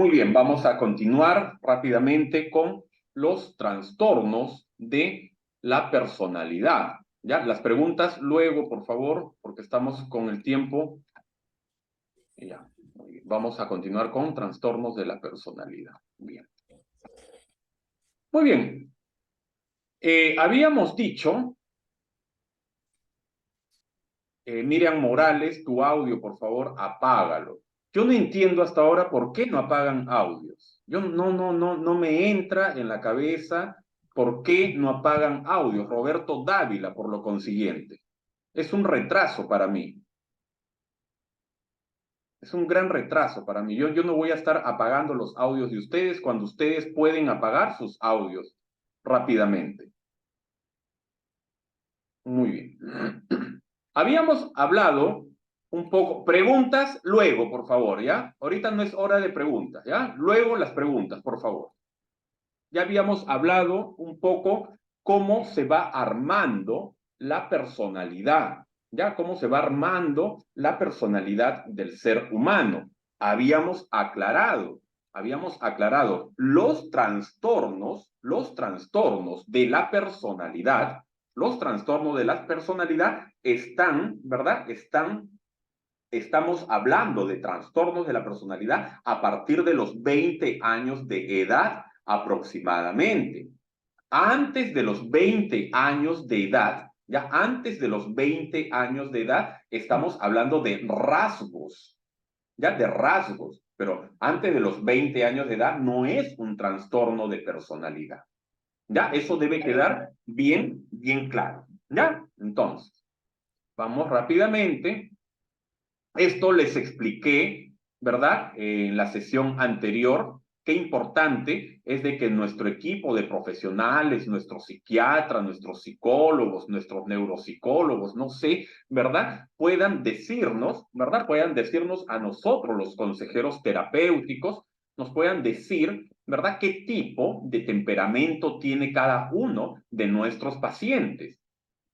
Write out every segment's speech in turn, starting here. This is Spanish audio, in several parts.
Muy bien, vamos a continuar rápidamente con los trastornos de la personalidad. ¿Ya? Las preguntas luego, por favor, porque estamos con el tiempo. Ya. Muy bien. Vamos a continuar con trastornos de la personalidad. Bien. Muy bien. Habíamos dicho, Miriam Morales, tu audio, por favor, apágalo. Yo no entiendo hasta ahora por qué no apagan audios. Yo no me entra en la cabeza por qué no apagan audios. Roberto Dávila, por lo consiguiente. Es un retraso para mí. Es un gran retraso para mí. Yo no voy a estar apagando los audios de ustedes cuando ustedes pueden apagar sus audios rápidamente. Muy bien. Habíamos hablado un poco, preguntas luego, por favor, ¿ya? Ahorita no es hora de preguntas, ¿ya? Luego las preguntas, por favor. Ya habíamos hablado un poco cómo se va armando la personalidad, ¿ya? Cómo se va armando la personalidad del ser humano. Habíamos aclarado los trastornos de la personalidad, los trastornos de la personalidad están, ¿verdad? Estamos hablando de trastornos de la personalidad a partir de los 20 años de edad aproximadamente. Antes de los 20 años de edad, ya antes de los 20 años de edad, estamos hablando de rasgos, ya de rasgos, pero antes de los 20 años de edad no es un trastorno de personalidad. Ya, eso debe quedar bien claro. Ya, entonces, vamos rápidamente. Esto les expliqué, ¿verdad? En la sesión anterior, qué importante es de que nuestro equipo de profesionales, nuestros psiquiatras, nuestros psicólogos, nuestros neuropsicólogos, no sé, ¿verdad? Puedan decirnos, ¿verdad? Puedan decirnos a nosotros, los consejeros terapéuticos, nos puedan decir, ¿verdad? ¿Qué tipo de temperamento tiene cada uno de nuestros pacientes?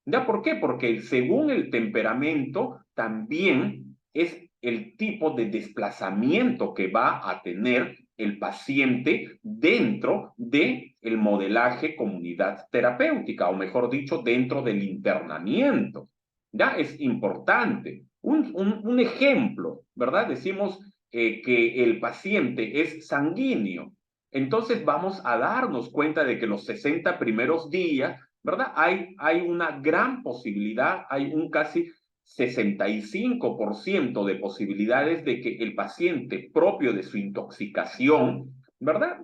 ¿Ya por qué? Porque según el temperamento también es el tipo de desplazamiento que va a tener el paciente dentro del modelaje comunidad terapéutica, o mejor dicho, dentro del internamiento. Ya es importante. Un ejemplo, ¿verdad? Decimos que el paciente es sanguíneo. Entonces vamos a darnos cuenta de que los 60 primeros días, ¿verdad? Hay una gran posibilidad, hay un casi 65% de posibilidades de que el paciente propio de su intoxicación, ¿verdad?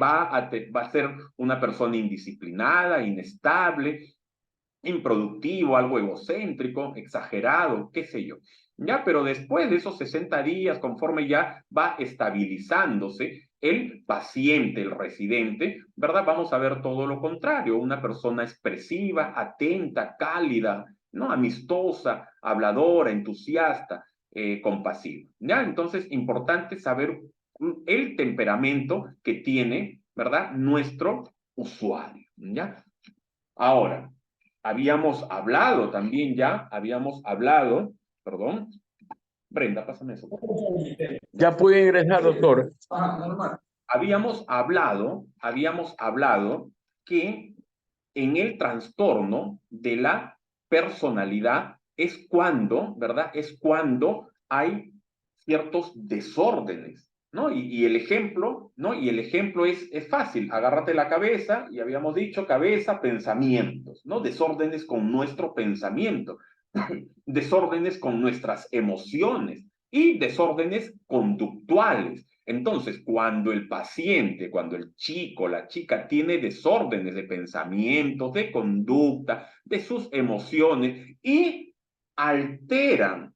Va a ser una persona indisciplinada, inestable, improductivo, algo egocéntrico, exagerado, qué sé yo. Ya, pero después de esos 60 días, conforme ya va estabilizándose el paciente, el residente, ¿verdad? Vamos a ver todo lo contrario, una persona expresiva, atenta, cálida, ¿no? Amistosa, habladora, entusiasta, compasiva. ¿Ya? Entonces, importante saber el temperamento que tiene, ¿verdad? Nuestro usuario, ¿ya? Ahora, habíamos hablado también ya, perdón, Brenda, pásame eso. Ya puede ingresar, doctor. Habíamos hablado que en el trastorno de la personalidad es cuando, ¿verdad? Es cuando hay ciertos desórdenes, ¿no? Y el ejemplo, ¿no? Y el ejemplo es fácil, agárrate la cabeza, y habíamos dicho cabeza, pensamientos, ¿no? Desórdenes con nuestro pensamiento, desórdenes con nuestras emociones y desórdenes conductuales. Entonces, cuando el paciente, cuando el chico, la chica tiene desórdenes de pensamiento, de conducta, de sus emociones y alteran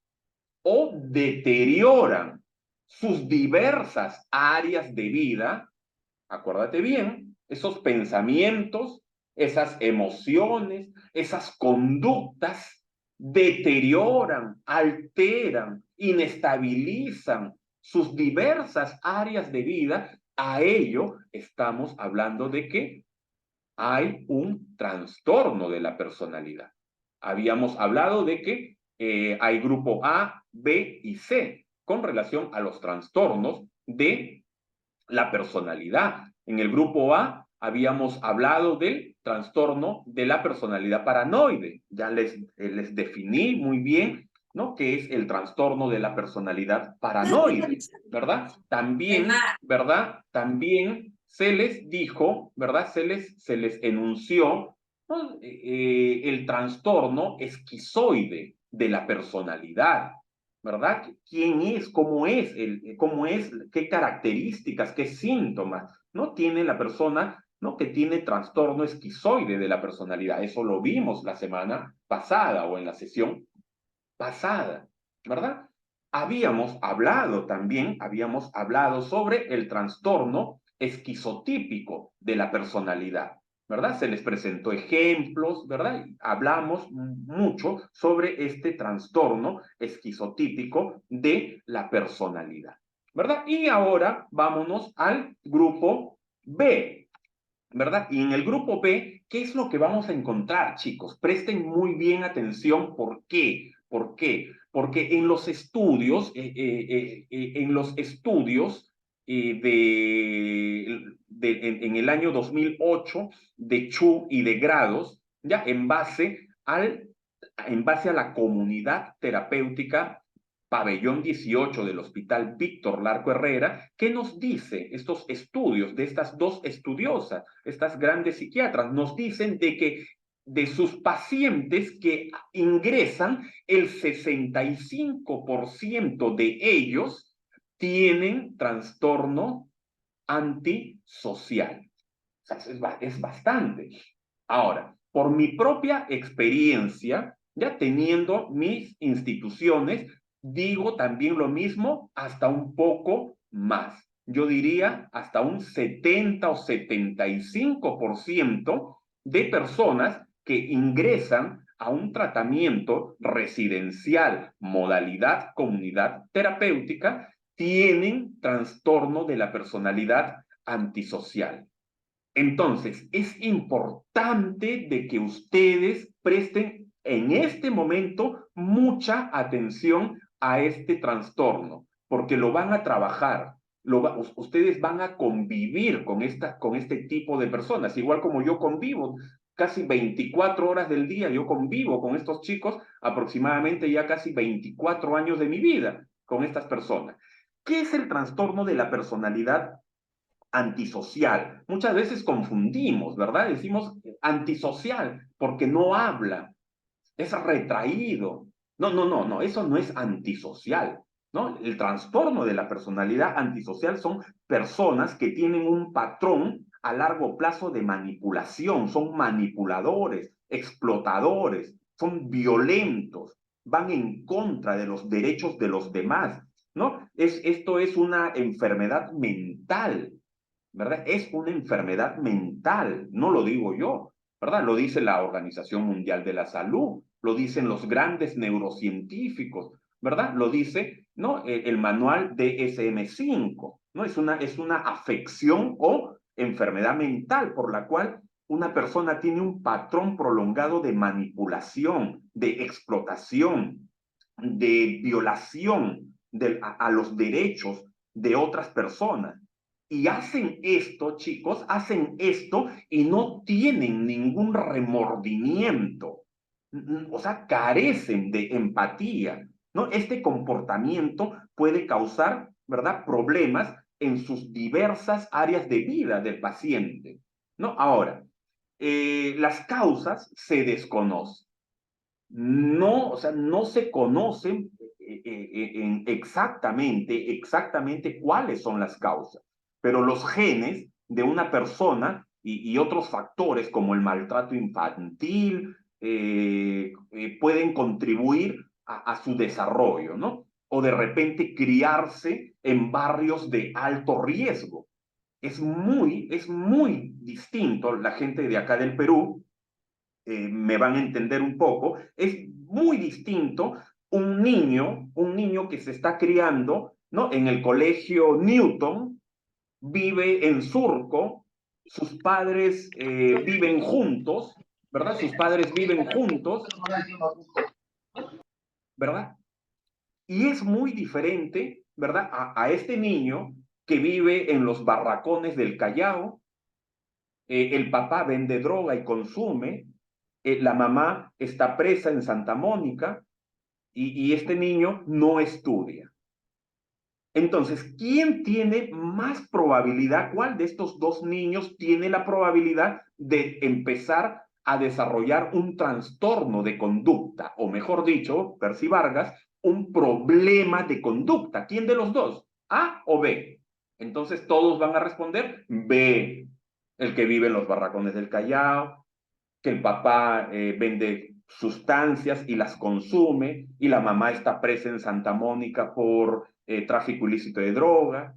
o deterioran sus diversas áreas de vida, acuérdate bien, esos pensamientos, esas emociones, esas conductas deterioran, alteran, inestabilizan sus diversas áreas de vida. A ello estamos hablando de que hay un trastorno de la personalidad. Habíamos hablado de que hay grupo A, B y C con relación a los trastornos de la personalidad. En el grupo A habíamos hablado del trastorno de la personalidad paranoide. Ya les definí muy bien, ¿no?, qué es el trastorno de la personalidad paranoide, ¿verdad? También, ¿verdad? También se les dijo, ¿verdad? Se les enunció, ¿no?, el trastorno esquizoide de la personalidad, ¿verdad? ¿Quién es? ¿Cómo es? ¿Cómo es? ¿Qué características? ¿Qué síntomas? ¿No? Tiene la persona, ¿no?, que tiene trastorno esquizoide de la personalidad. Eso lo vimos la semana pasada o en la sesión pasada, ¿verdad? Habíamos hablado sobre el trastorno esquizotípico de la personalidad, ¿verdad? Se les presentó ejemplos, ¿verdad? Hablamos mucho sobre este trastorno esquizotípico de la personalidad, ¿verdad? Y ahora vámonos al grupo B, ¿verdad? Y en el grupo B, ¿qué es lo que vamos a encontrar, chicos? Presten muy bien atención. ¿Por qué? ¿Por qué? Porque en los estudios, en el año 2008 de Chu y de Grados, ya en base a la comunidad terapéutica Pabellón 18 del Hospital Víctor Larco Herrera, ¿qué nos dice estos estudios de estas dos estudiosas, estas grandes psiquiatras? Nos dicen de que de sus pacientes que ingresan, el 65% de ellos tienen trastorno antisocial. O sea, es bastante. Ahora, por mi propia experiencia, ya teniendo mis instituciones, digo también lo mismo, hasta un poco más. Yo diría hasta un 70 o 75% de personas que ingresan a un tratamiento residencial, modalidad comunidad terapéutica, tienen trastorno de la personalidad antisocial. Entonces, es importante de que ustedes presten en este momento mucha atención a este trastorno, porque lo van a trabajar, ustedes van a convivir con este tipo de personas, igual como yo convivo. Casi 24 horas del día yo convivo con estos chicos, aproximadamente ya casi 24 años de mi vida con estas personas. ¿Qué es el trastorno de la personalidad antisocial? Muchas veces confundimos, ¿verdad? Decimos antisocial porque no habla, es retraído. No, eso no es antisocial, ¿no? El trastorno de la personalidad antisocial son personas que tienen un patrón a largo plazo de manipulación, son manipuladores, explotadores, son violentos, van en contra de los derechos de los demás, ¿no? Esto es una enfermedad mental, ¿verdad? Es una enfermedad mental, no lo digo yo, ¿verdad? Lo dice la Organización Mundial de la Salud, lo dicen los grandes neurocientíficos, ¿verdad? Lo dice, ¿no?, el manual DSM-5, ¿no? Es una afección o enfermedad mental por la cual una persona tiene un patrón prolongado de manipulación, de explotación, de violación a los derechos de otras personas. Y hacen esto, chicos, hacen esto y no tienen ningún remordimiento. O sea, carecen de empatía, ¿no? Este comportamiento puede causar, ¿verdad?, problemas en sus diversas áreas de vida del paciente, ¿no? Ahora, las causas se desconocen. No, o sea, no se conocen exactamente cuáles son las causas, pero los genes de una persona y otros factores como el maltrato infantil pueden contribuir a su desarrollo, ¿no? O de repente criarse en barrios de alto riesgo. Es muy distinto la gente de acá del Perú, me van a entender un poco. Es muy distinto un niño que se está criando, ¿no?, en el colegio Newton, vive en Surco, sus padres viven juntos, ¿verdad? Sus padres viven juntos, ¿verdad? Y es muy diferente, ¿verdad?, a este niño que vive en los barracones del Callao, el papá vende droga y consume, la mamá está presa en Santa Mónica y este niño no estudia. Entonces, ¿quién tiene más probabilidad? ¿Cuál de estos dos niños tiene la probabilidad de empezar a desarrollar un trastorno de conducta? O mejor dicho, Percy Vargas, un problema de conducta. ¿Quién de los dos? ¿A o B? Entonces todos van a responder B, el que vive en los barracones del Callao, que el papá vende sustancias y las consume, y la mamá está presa en Santa Mónica por tráfico ilícito de droga,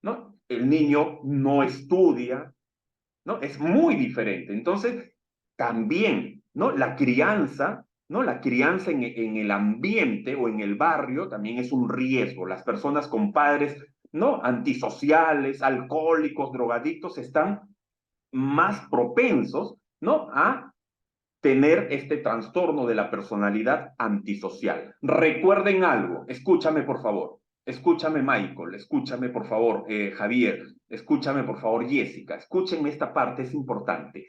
¿no? El niño no estudia, ¿no? Es muy diferente. Entonces, también, ¿no? La crianza, ¿no? La crianza en el ambiente o en el barrio también es un riesgo. Las personas con padres, ¿no? Antisociales, alcohólicos, drogadictos, están más propensos, ¿no? A tener este trastorno de la personalidad antisocial. Recuerden algo, escúchame por favor, escúchame Michael, escúchame por favor Javier, escúchame por favor Jessica, escúchenme esta parte, es importante.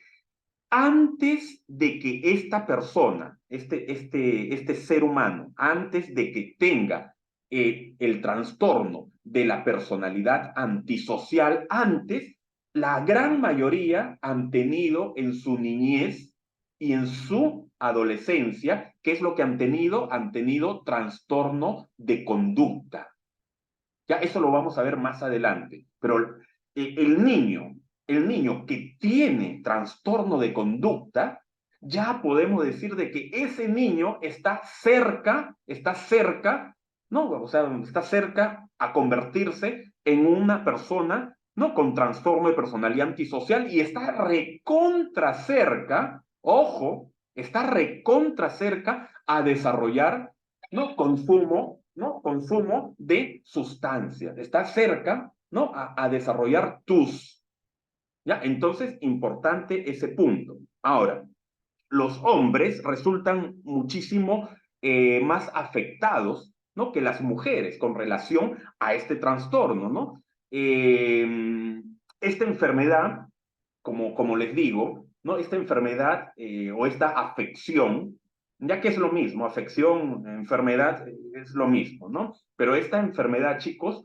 Antes de que esta persona, este ser humano, antes de que tenga el trastorno de la personalidad antisocial, antes, la gran mayoría han tenido en su niñez y en su adolescencia, ¿qué es lo que han tenido? Han tenido trastorno de conducta. Ya eso lo vamos a ver más adelante, pero el niño, el niño que tiene trastorno de conducta, ya podemos decir de que ese niño está cerca, ¿no? O sea, está cerca a convertirse en una persona, ¿no? Con trastorno de personalidad antisocial y está recontra cerca, ojo, está recontra cerca a desarrollar, ¿no? Consumo de sustancias. Está cerca, ¿no? A desarrollar tus. ¿Ya? Entonces, importante ese punto. Ahora, los hombres resultan muchísimo más afectados, ¿no? Que las mujeres con relación a este trastorno, ¿no? Esta enfermedad, como les digo, ¿no? Esta enfermedad o esta afección, ya que es lo mismo, afección, enfermedad, es lo mismo, ¿no? Pero esta enfermedad, chicos,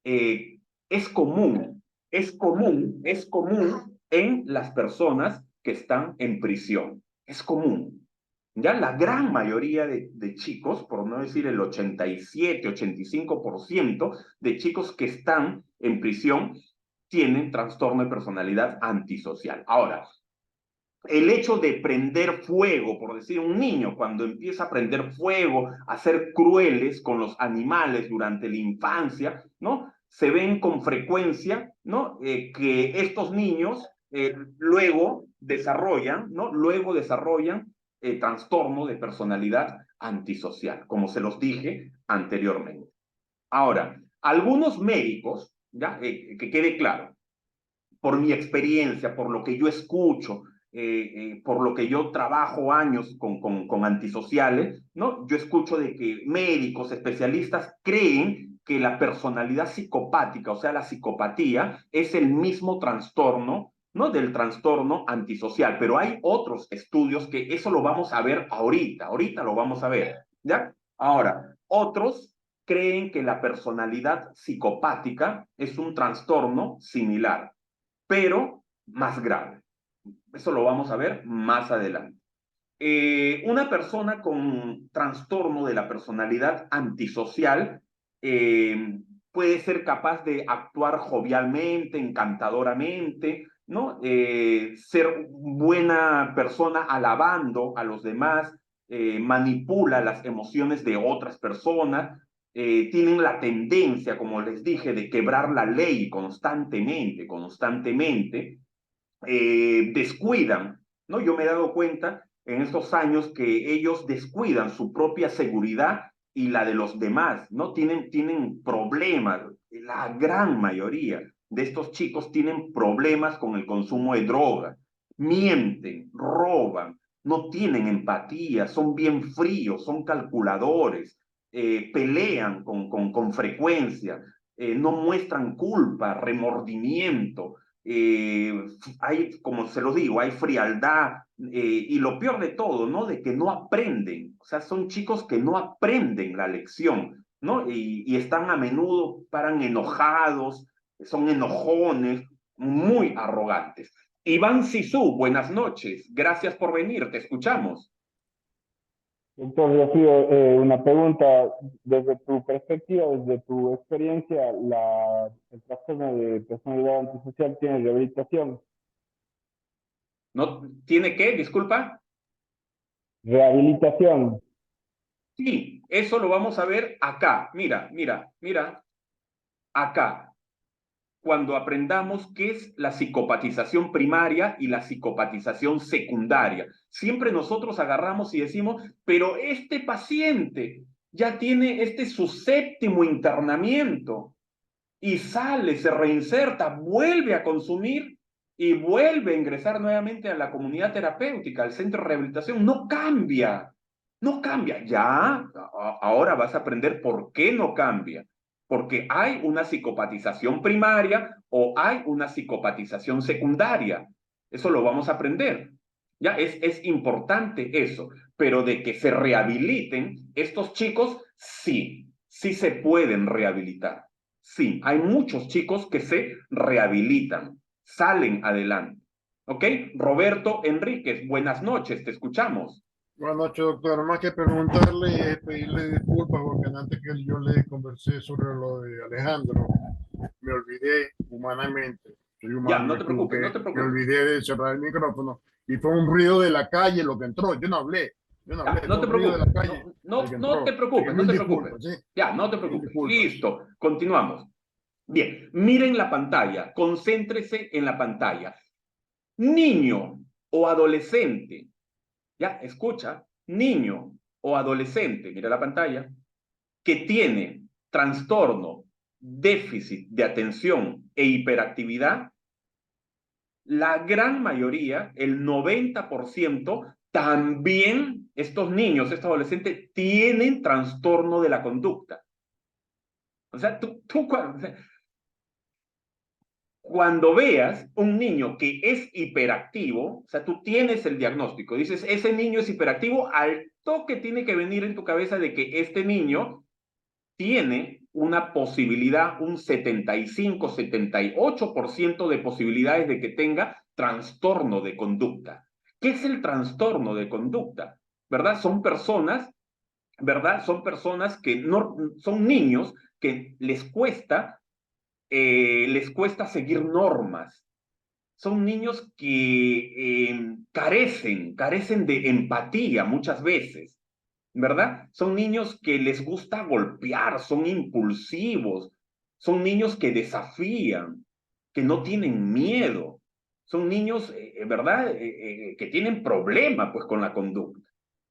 eh, es común, es común en las personas que están en prisión. Es común. Ya la gran mayoría de chicos, por no decir el 87, 85% de chicos que están en prisión tienen trastorno de personalidad antisocial. Ahora, el hecho de prender fuego, por decir un niño, cuando empieza a prender fuego, a ser crueles con los animales durante la infancia, ¿no? Se ven con frecuencia, ¿no? Que estos niños luego desarrollan, ¿no? Luego desarrollan trastorno de personalidad antisocial, como se los dije anteriormente. Ahora, algunos médicos, ya, que quede claro, por mi experiencia, por lo que yo escucho, por lo que yo trabajo años con antisociales, ¿no? Yo escucho de que médicos, especialistas creen que la personalidad psicopática, o sea, la psicopatía, es el mismo trastorno, ¿no? Del trastorno antisocial, pero hay otros estudios que eso lo vamos a ver ahorita lo vamos a ver, ¿ya? Ahora, otros creen que la personalidad psicopática es un trastorno similar, pero más grave. Eso lo vamos a ver más adelante. Una persona con trastorno de la personalidad antisocial puede ser capaz de actuar jovialmente, encantadoramente, ¿no? Ser buena persona alabando a los demás, manipula las emociones de otras personas, tienen la tendencia, como les dije, de quebrar la ley constantemente, descuidan, ¿no? Yo me he dado cuenta en estos años que ellos descuidan su propia seguridad y la de los demás, ¿no? Tienen problemas, la gran mayoría de estos chicos tienen problemas con el consumo de drogas, mienten, roban, no tienen empatía, son bien fríos, son calculadores, pelean con frecuencia, no muestran culpa, remordimiento, hay, como se lo digo, hay frialdad, y lo peor de todo, ¿no? De que no aprenden, o sea, son chicos que no aprenden la lección, ¿no? Y están a menudo, paran enojados, son enojones, muy arrogantes. Iván Sisú, buenas noches, gracias por venir, te escuchamos. Doctor Rocío, una pregunta. Desde tu perspectiva, desde tu experiencia, el trastorno de personalidad antisocial tiene rehabilitación. ¿No tiene qué? Disculpa. Rehabilitación. Sí, eso lo vamos a ver acá. Mira, acá. Cuando aprendamos qué es la psicopatización primaria y la psicopatización secundaria. Siempre nosotros agarramos y decimos, pero este paciente ya tiene, este es su séptimo internamiento y sale, se reinserta, vuelve a consumir y vuelve a ingresar nuevamente a la comunidad terapéutica, al centro de rehabilitación. No cambia, no cambia. Ya, ahora vas a aprender por qué no cambia. Porque hay una psicopatización primaria o hay una psicopatización secundaria. Eso lo vamos a aprender. Ya es importante eso, pero de que se rehabiliten estos chicos, sí, sí se pueden rehabilitar. Sí, hay muchos chicos que se rehabilitan, salen adelante. ¿Ok? Roberto Enríquez, buenas noches, te escuchamos. Buenas noches, doctor. Más que preguntarle, pedirle disculpas porque antes que yo le conversé sobre lo de Alejandro, me olvidé humanamente. Soy Ya, humano, no me te preocupes, no equivoqué, te me preocupes. olvidé de cerrar el micrófono y fue un ruido de la calle lo que entró. Yo no Ya, hablé, no fue te un ruido de la preocupes, calle el que no te entró. Así que preocupes, no mil te preocupes. disculpas, ¿sí? Ya, no te Mil preocupes. disculpas. Listo, continuamos. Bien, miren la pantalla, concéntrese en la pantalla. Niño o adolescente, ya, escucha, niño o adolescente, mira la pantalla, que tiene trastorno, déficit de atención e hiperactividad, la gran mayoría, el 90%, también estos niños, estos adolescentes, tienen trastorno de la conducta. O sea, cuando veas un niño que es hiperactivo, o sea, tú tienes el diagnóstico, dices, ese niño es hiperactivo, al toque tiene que venir en tu cabeza de que este niño tiene una posibilidad, un 75, 78% de posibilidades de que tenga trastorno de conducta. ¿Qué es el trastorno de conducta? ¿Verdad? Son personas, ¿verdad? Son personas que no, son niños que les cuesta seguir normas. Son niños que carecen de empatía muchas veces, ¿verdad? Son niños que les gusta golpear, son impulsivos, son niños que desafían, que no tienen miedo, son niños, ¿verdad? Que tienen problema pues con la conducta.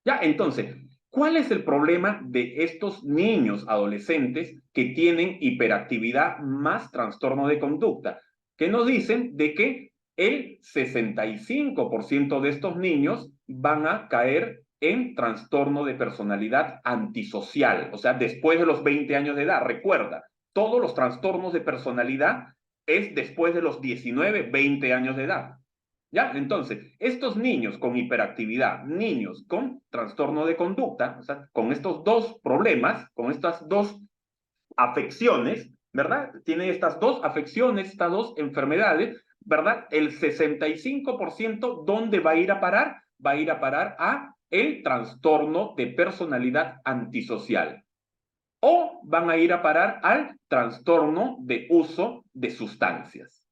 Ya, entonces, ¿cuál es el problema de estos niños adolescentes que tienen hiperactividad más trastorno de conducta? Que nos dicen de que el 65% de estos niños van a caer en trastorno de personalidad antisocial, o sea, después de los 20 años de edad. Recuerda, todos los trastornos de personalidad es después de los 19, 20 años de edad. ¿Ya? Entonces, estos niños con hiperactividad, niños con trastorno de conducta, o sea, con estos dos problemas, con estas dos afecciones, ¿verdad? Tienen estas dos afecciones, estas dos enfermedades, ¿verdad? El 65%, ¿dónde va a ir a parar? Va a ir a parar a el trastorno de personalidad antisocial. O van a ir a parar al trastorno de uso de sustancias.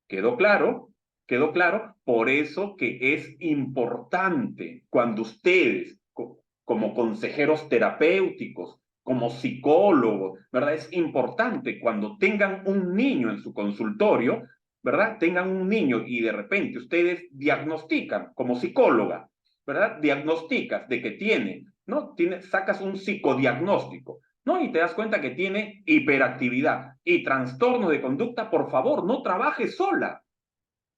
¿Quedó claro? ¿Quedó claro? Por eso que es importante cuando ustedes, como consejeros terapéuticos, como psicólogos, ¿verdad? Es importante cuando tengan un niño en su consultorio, ¿verdad? Tengan un niño y de repente ustedes diagnostican como psicóloga, ¿verdad? Diagnosticas de que tiene, ¿no? Sacas un psicodiagnóstico, ¿no? Y te das cuenta que tiene hiperactividad y trastorno de conducta. Por favor, no trabajes sola,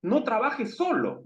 no trabajes solo.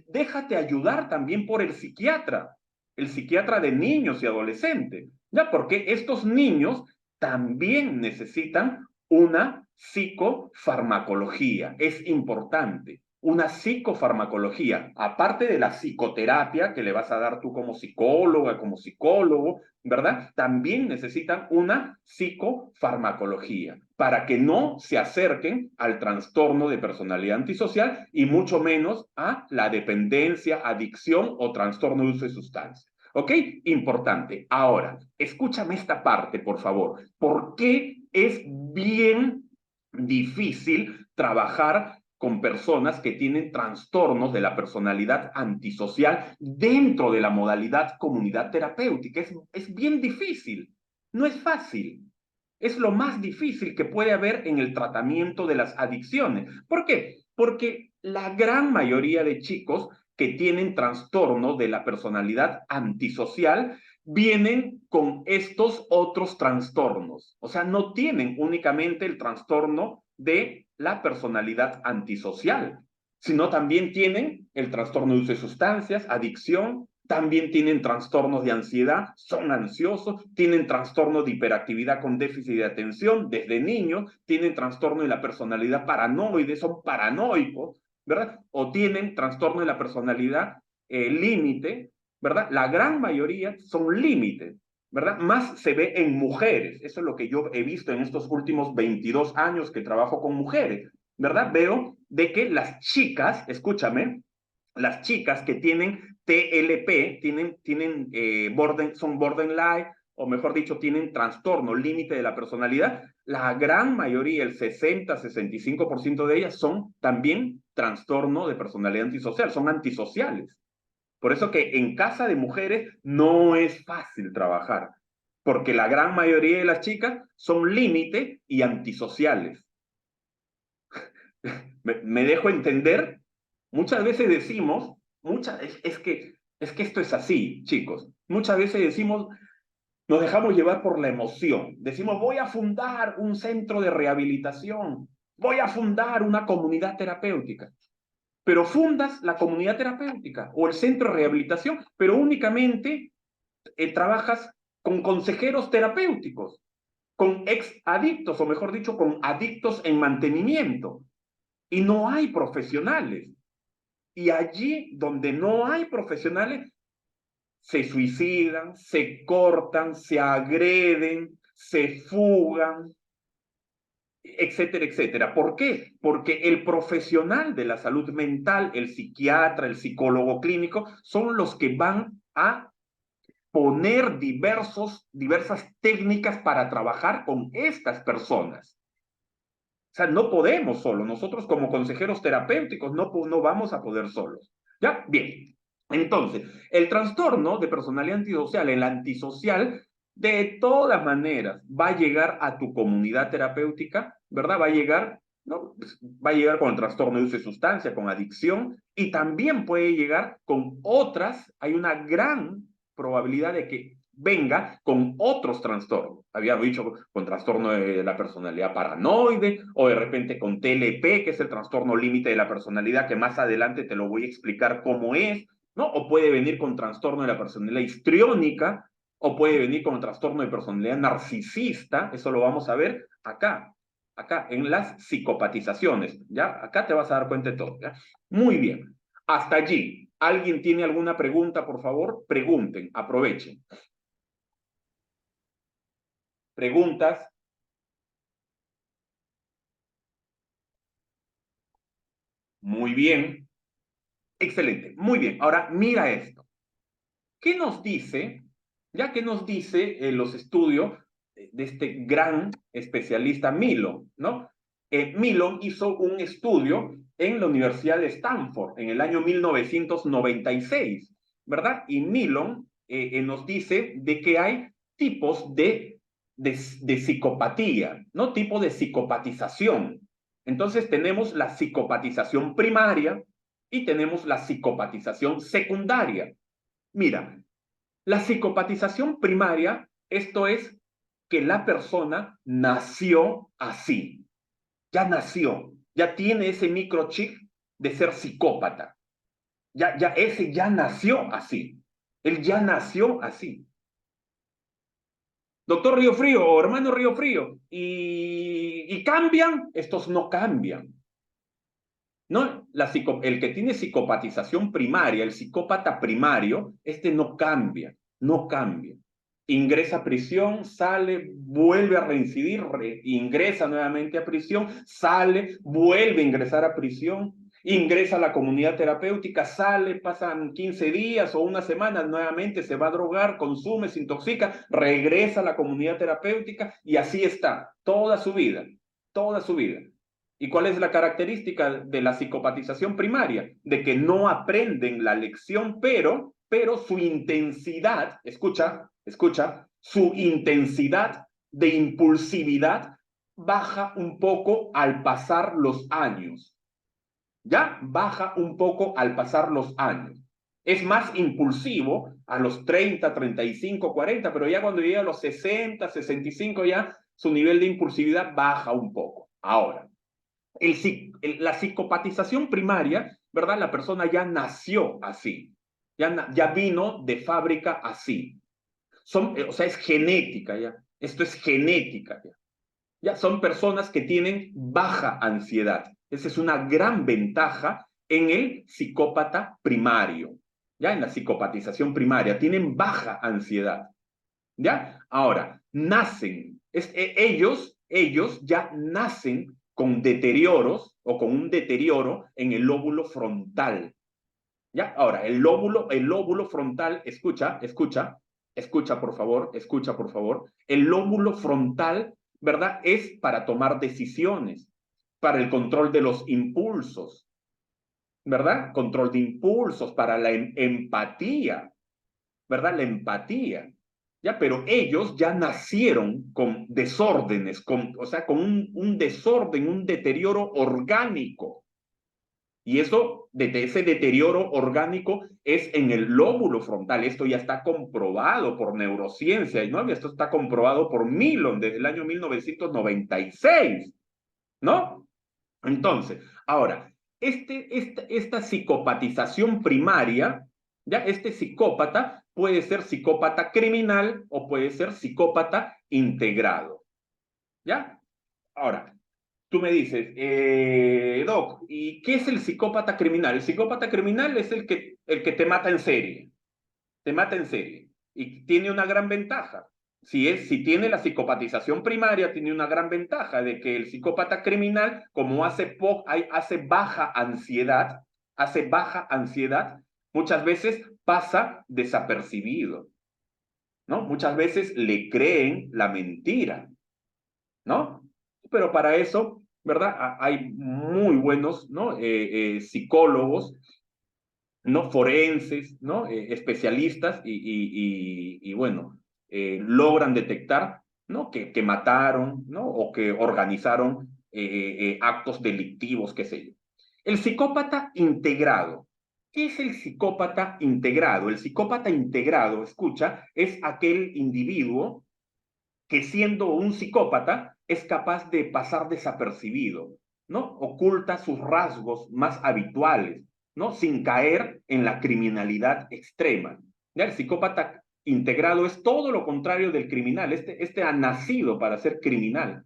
Déjate ayudar también por el psiquiatra de niños y adolescentes, ¿ya? Porque estos niños también necesitan una psicofarmacología. Es importante. Una psicofarmacología, aparte de la psicoterapia que le vas a dar tú como psicóloga, como psicólogo, ¿verdad? También necesitan una psicofarmacología para que no se acerquen al trastorno de personalidad antisocial y mucho menos a la dependencia, adicción o trastorno de uso de sustancias. ¿Ok? Importante. Ahora, escúchame esta parte, por favor. ¿Por qué es bien difícil trabajar con personas que tienen trastornos de la personalidad antisocial dentro de la modalidad comunidad terapéutica? Es bien difícil, no es fácil. Es lo más difícil que puede haber en el tratamiento de las adicciones. ¿Por qué? Porque la gran mayoría de chicos que tienen trastorno de la personalidad antisocial vienen con estos otros trastornos. O sea, no tienen únicamente el trastorno de la personalidad antisocial, sino también tienen el trastorno de uso de sustancias, adicción, también tienen trastornos de ansiedad, son ansiosos, tienen trastorno de hiperactividad con déficit de atención desde niños, tienen trastorno de la personalidad paranoide, son paranoicos, ¿verdad? O tienen trastorno de la personalidad límite, ¿verdad? La gran mayoría son límites, ¿verdad? Más se ve en mujeres. Eso es lo que yo he visto en estos últimos 22 años que trabajo con mujeres, ¿verdad? Veo de que las chicas, escúchame, las chicas que tienen TLP, son borderline, o mejor dicho, tienen trastorno, límite de la personalidad, la gran mayoría, el 60-65% de ellas son también trastorno de personalidad antisocial, son antisociales. Por eso que en casa de mujeres no es fácil trabajar, porque la gran mayoría de las chicas son límite y antisociales. ¿Me dejo entender? Muchas veces decimos, es que esto es así, chicos. Muchas veces decimos, nos dejamos llevar por la emoción. Decimos, voy a fundar un centro de rehabilitación, voy a fundar una comunidad terapéutica. Pero fundas la comunidad terapéutica o el centro de rehabilitación, pero únicamente trabajas con consejeros terapéuticos, con ex adictos, o mejor dicho, con adictos en mantenimiento. Y no hay profesionales. Y allí donde no hay profesionales, se suicidan, se cortan, se agreden, se fugan, etcétera, etcétera. ¿Por qué? Porque el profesional de la salud mental, el psiquiatra, el psicólogo clínico, son los que van a poner diversas técnicas para trabajar con estas personas. O sea, no podemos solo. Nosotros como consejeros terapéuticos no vamos a poder solos. ¿Ya? Bien. Entonces, el trastorno de personalidad antisocial, el antisocial, de todas maneras va a llegar a tu comunidad terapéutica, ¿verdad? Va a llegar, ¿no? Va a llegar con el trastorno de uso de sustancia, con adicción, y también puede llegar con otras, hay una gran probabilidad de que venga con otros trastornos. Habíamos dicho con trastorno de la personalidad paranoide o de repente con TLP, que es el trastorno límite de la personalidad, que más adelante te lo voy a explicar cómo es, ¿no? O puede venir con trastorno de la personalidad histriónica, o puede venir con trastorno de personalidad narcisista, eso lo vamos a ver acá, en las psicopatizaciones, ¿ya? Acá te vas a dar cuenta de todo, ¿ya? Muy bien, hasta allí. ¿Alguien tiene alguna pregunta, por favor? Pregunten, aprovechen. ¿Preguntas? Muy bien. Excelente. Muy bien. Ahora, mira esto. ¿Qué nos dice? Ya que nos dice los estudios de este gran especialista Milon, ¿no? Milon hizo un estudio en la Universidad de Stanford en el año 1996, ¿verdad? Y Milon nos dice de que hay tipos de psicopatía, ¿no? Tipo de psicopatización. Entonces tenemos la psicopatización primaria y tenemos la psicopatización secundaria. Mira, la psicopatización primaria, esto es que la persona nació así, ya tiene ese microchip de ser psicópata. Ese ya nació así. Él ya nació así. doctor Río Frío o hermano Río Frío, y cambian, estos no cambian. ¿No? El que tiene psicopatización primaria, el psicópata primario, este no cambia, no cambia. Ingresa a prisión, sale, vuelve a reincidir, ingresa nuevamente a prisión, sale, vuelve a ingresar a prisión, ingresa a la comunidad terapéutica, sale, pasan 15 días o una semana, nuevamente se va a drogar, consume, se intoxica, regresa a la comunidad terapéutica y así está, toda su vida, toda su vida. ¿Y cuál es la característica de la psicopatización primaria? De que no aprenden la lección, pero su intensidad, escucha, su intensidad de impulsividad baja un poco al pasar los años. ¿Ya? Baja un poco al pasar los años. Es más impulsivo a los 30, 35, 40, pero ya cuando llega a los 60, 65 ya su nivel de impulsividad baja un poco. Ahora, la psicopatización primaria, ¿verdad? La persona ya nació así, ya vino de fábrica así. O sea, es genética, ¿ya? Esto es genética, ¿ya? Ya son personas que tienen baja ansiedad. Esa es una gran ventaja en el psicópata primario, ¿ya? En la psicopatización primaria, tienen baja ansiedad, ¿ya? Ahora, ellos ya nacen con deterioros o con un deterioro en el lóbulo frontal, ¿ya? Ahora, el lóbulo frontal, escucha, por favor, el lóbulo frontal, ¿verdad? Es para tomar decisiones, para el control de los impulsos, ¿verdad? Control de impulsos, para la empatía, ¿verdad? La empatía, ¿ya? Pero ellos ya nacieron con desórdenes, o sea, con un desorden, un deterioro orgánico. Y ese deterioro orgánico es en el lóbulo frontal. Esto ya está comprobado por neurociencia, ¿no? Esto está comprobado por Milon desde el año 1996, ¿no? Entonces, ahora, esta psicopatización primaria, ¿ya? Este psicópata puede ser psicópata criminal o puede ser psicópata integrado, ¿ya? Ahora, tú me dices, Doc, ¿y qué es el psicópata criminal? El psicópata criminal es el que te mata en serie, y tiene una gran ventaja. Si tiene la psicopatización primaria, tiene una gran ventaja de que el psicópata criminal, como hace baja ansiedad, muchas veces pasa desapercibido, ¿no? Muchas veces le creen la mentira, ¿no? Pero para eso, ¿verdad? Hay muy buenos, ¿no? Psicólogos, ¿no? Forenses, ¿no? Especialistas y bueno, logran detectar, ¿no? Que mataron, ¿no? O que organizaron actos delictivos, qué sé yo. El psicópata integrado. ¿Qué es el psicópata integrado? El psicópata integrado, escucha, es aquel individuo que siendo un psicópata es capaz de pasar desapercibido, ¿no? Oculta sus rasgos más habituales, ¿no? Sin caer en la criminalidad extrema. ¿Ya? El psicópata integrado es todo lo contrario del criminal. Este ha nacido para ser criminal,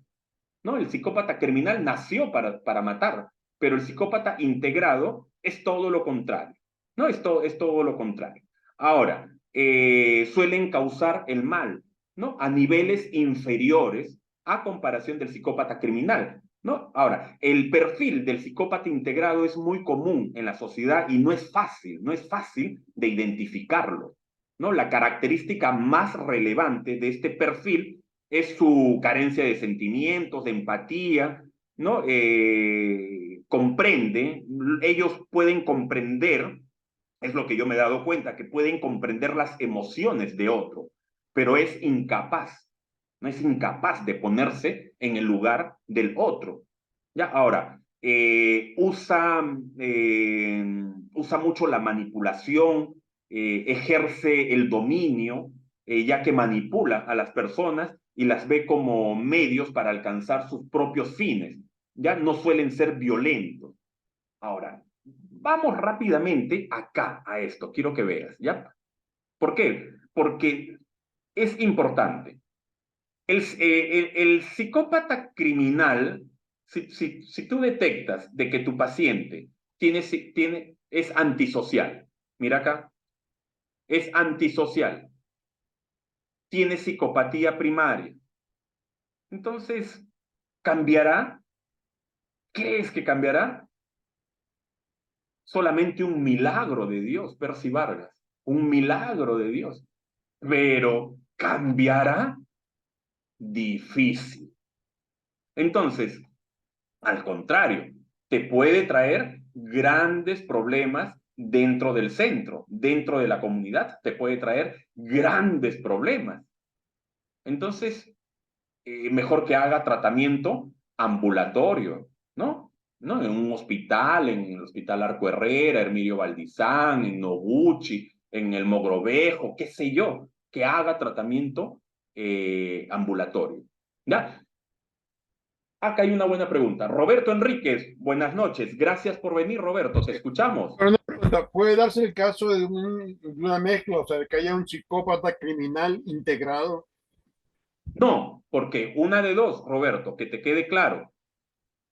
¿no? El psicópata criminal nació para matar, pero el psicópata integrado es todo lo contrario, ¿no? Es todo lo contrario. Ahora, suelen causar el mal, ¿no? A niveles inferiores a comparación del psicópata criminal, ¿no? Ahora, el perfil del psicópata integrado es muy común en la sociedad y no es fácil de identificarlo, ¿no? La característica más relevante de este perfil es su carencia de sentimientos, de empatía, ¿no? Ellos pueden comprender, es lo que yo me he dado cuenta, que pueden comprender las emociones de otro, pero es incapaz, no es incapaz de ponerse en el lugar del otro. Ya, ahora, usa mucho la manipulación, ejerce el dominio, ya que manipula a las personas y las ve como medios para alcanzar sus propios fines. Ya no suelen ser violentos. Ahora, vamos rápidamente acá a esto, quiero que veas, ¿ya? ¿Por qué? Porque es importante. El psicópata criminal, si tú detectas de que tu paciente es antisocial, mira acá, es antisocial, tiene psicopatía primaria, entonces, ¿cambiará? ¿Qué es que cambiará? Solamente un milagro de Dios, Percy Vargas, un milagro de Dios. Pero, ¿cambiará? Difícil. Entonces, al contrario, te puede traer grandes problemas dentro del centro, dentro de la comunidad, te puede traer grandes problemas. Entonces, mejor que haga tratamiento ambulatorio, ¿no? ¿No? En un hospital, en el Hospital Arco Herrera, Hermilio Valdizán, en Noguchi, en el Mogrovejo, qué sé yo, que haga tratamiento ambulatorio. ¿Ya? Acá hay una buena pregunta. Roberto Enríquez, buenas noches. Gracias por venir, Roberto. Te escuchamos. Pero una pregunta, ¿puede darse el caso de una mezcla, o sea, de que haya un psicópata criminal integrado? No, porque una de dos, Roberto, que te quede claro.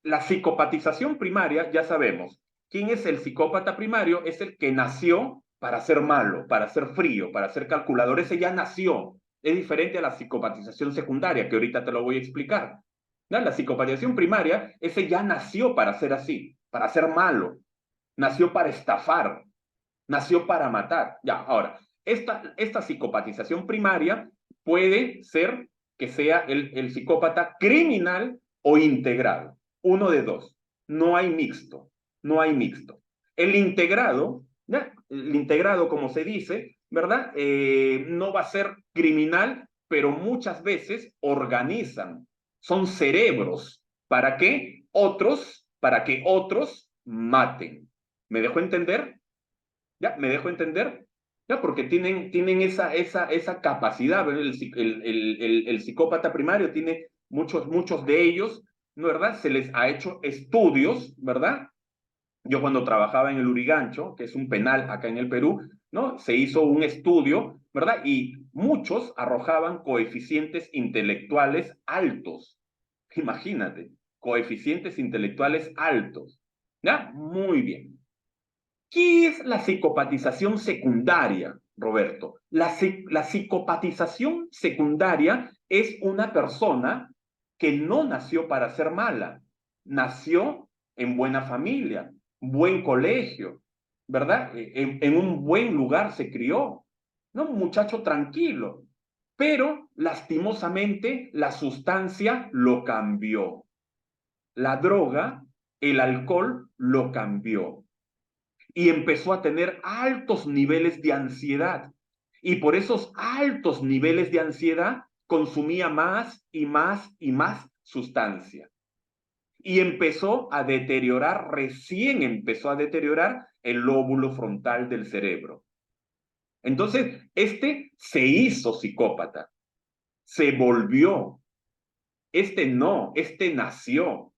La psicopatización primaria, ya sabemos. ¿Quién es el psicópata primario? Es el que nació para ser malo, para ser frío, para ser calculador. Ese ya nació. Es diferente a la psicopatización secundaria, que ahorita te lo voy a explicar. ¿No? La psicopatización primaria, ese ya nació para ser así, para ser malo. Nació para estafar, nació para matar. Ya, ahora, esta psicopatización primaria puede ser que sea el psicópata criminal o integrado. Uno de dos. No hay mixto. No hay mixto. El integrado, ¿ya? El integrado, como se dice, ¿verdad? No va a ser criminal, pero muchas veces organizan. Son cerebros. ¿Para qué? Para que otros maten. ¿Me dejó entender? ¿Ya? ¿Me dejo entender? ¿Ya? Porque tienen esa capacidad, el psicópata primario tiene muchos de ellos, ¿no? ¿Verdad? Se les ha hecho estudios, ¿verdad? Yo cuando trabajaba en el Urigancho, que es un penal acá en el Perú, ¿no? Se hizo un estudio, ¿verdad? Y muchos arrojaban coeficientes intelectuales altos. Imagínate, coeficientes intelectuales altos. ¿Ya? Muy bien. ¿Qué es la psicopatización secundaria, Roberto? La psicopatización secundaria es una persona que no nació para ser mala, nació en buena familia, buen colegio, ¿verdad? En un buen lugar se crió, ¿no? Un muchacho tranquilo, pero lastimosamente la sustancia lo cambió. La droga, el alcohol lo cambió y empezó a tener altos niveles de ansiedad. Y por esos altos niveles de ansiedad consumía más y más y más sustancia. Y recién empezó a deteriorar el lóbulo frontal del cerebro. Entonces, se hizo psicópata, se volvió. No, este nació.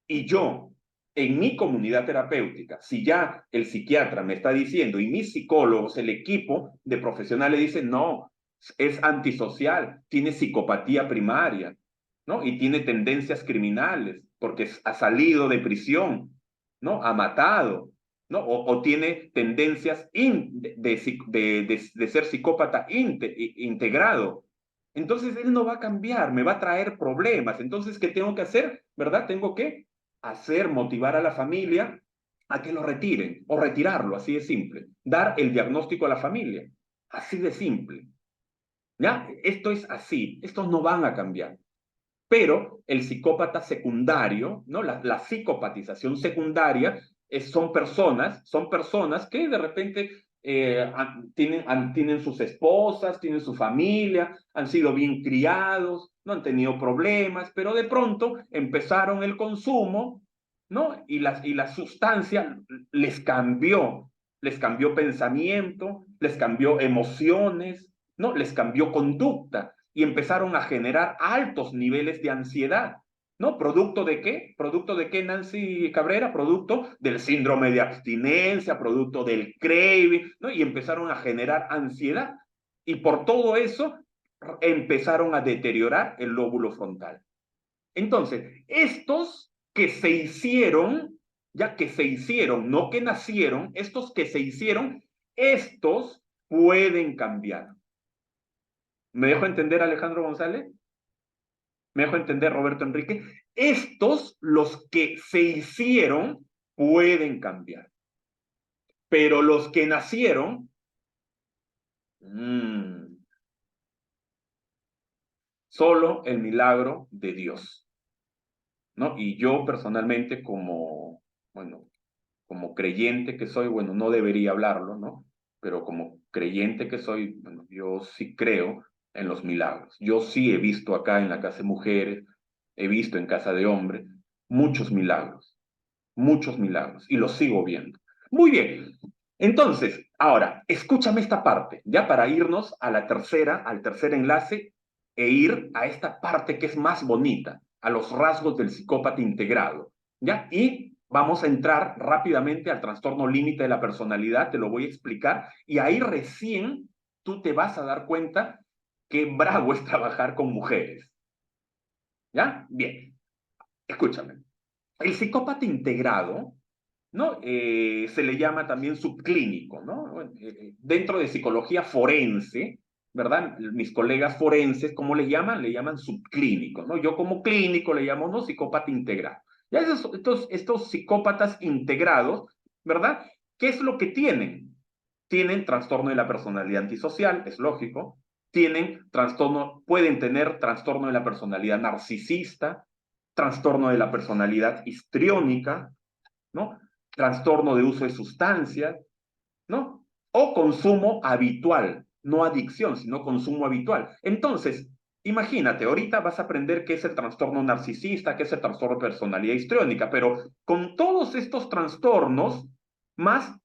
Y yo, en mi comunidad terapéutica, si ya el psiquiatra me está diciendo y mis psicólogos, el equipo de profesionales dice, no, es antisocial, tiene psicopatía primaria, ¿no? Y tiene tendencias criminales porque ha salido de prisión, ¿no? Ha matado, ¿no? O tiene tendencias de ser psicópata integrado. Entonces él no va a cambiar, me va a traer problemas. Entonces, ¿qué tengo que hacer? ¿Verdad? Tengo que motivar a la familia a que lo retiren o retirarlo, así de simple. Dar el diagnóstico a la familia, así de simple. ¿Ya? Esto es así, estos no van a cambiar. Pero el psicópata secundario, ¿no? La psicopatización secundaria son personas que de repente tienen sus esposas, tienen su familia, han sido bien criados, no han tenido problemas, pero de pronto empezaron el consumo, ¿no? Y la sustancia les cambió pensamiento, les cambió emociones, ¿no? Les cambió conducta y empezaron a generar altos niveles de ansiedad, ¿no? ¿Producto de qué? ¿Producto de qué, Nancy Cabrera? Producto del síndrome de abstinencia, producto del craving, ¿no? Y empezaron a generar ansiedad. Y por todo eso, empezaron a deteriorar el lóbulo frontal. Entonces, estos que se hicieron, ya que se hicieron, no que nacieron, estos que se hicieron, estos pueden cambiar. ¿Me dejo entender, Alejandro González? ¿Me dejo entender, Roberto Enrique? Estos, los que se hicieron, pueden cambiar. Pero los que nacieron, solo el milagro de Dios, ¿no? Y yo personalmente como, bueno, como creyente que soy, bueno, no debería hablarlo, ¿no? Pero como creyente que soy, bueno, yo sí creo en los milagros. Yo sí he visto acá en la casa de mujeres, he visto en casa de hombres, muchos milagros, y los sigo viendo. Muy bien. Entonces, ahora, escúchame esta parte, ya para irnos a la tercera, al tercer enlace, e ir a esta parte que es más bonita, a los rasgos del psicópata integrado, ¿ya? Y vamos a entrar rápidamente al trastorno límite de la personalidad, te lo voy a explicar, y ahí recién tú te vas a dar cuenta que bravo es trabajar con mujeres. ¿Ya? Bien, escúchame. El psicópata integrado, ¿no? Se le llama también subclínico, ¿no? Dentro de psicología forense, ¿verdad? Mis colegas forenses, ¿cómo le llaman? Le llaman subclínico, ¿no? Yo como clínico le llamo, ¿no? Psicópata integrado. Ya estos psicópatas integrados, ¿verdad? ¿Qué es lo que tienen? Tienen trastorno de la personalidad antisocial, es lógico. Tienen trastorno, pueden tener trastorno de la personalidad narcisista, trastorno de la personalidad histriónica, ¿no? Trastorno de uso de sustancias, ¿no? O consumo habitual, no adicción, sino consumo habitual. Entonces, imagínate, ahorita vas a aprender qué es el trastorno narcisista, qué es el trastorno de personalidad histriónica, pero con todos estos trastornos, más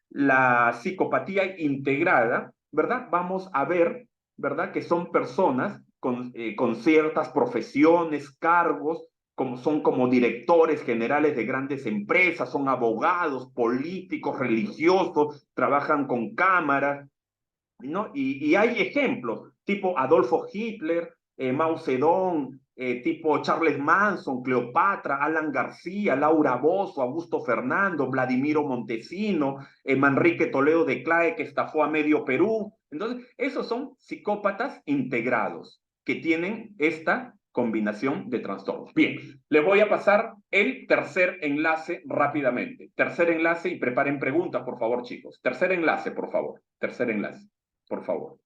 la psicopatía integrada, ¿verdad? Vamos a ver, ¿verdad? Que son personas con ciertas profesiones, cargos, son como directores generales de grandes empresas, son abogados, políticos, religiosos, trabajan con cámaras, ¿no? Y hay ejemplos, tipo Adolfo Hitler, Mao Zedong, tipo Charles Manson, Cleopatra, Alan García, Laura Bozzo, Augusto Fernando, Vladimiro Montesino, Manrique Toledo de Clae, que estafó a medio Perú. Entonces, esos son psicópatas integrados que tienen esta combinación de trastornos. Bien, les voy a pasar el tercer enlace rápidamente. Tercer enlace y preparen preguntas, por favor, chicos. Tercer enlace, por favor. Tercer enlace, por favor.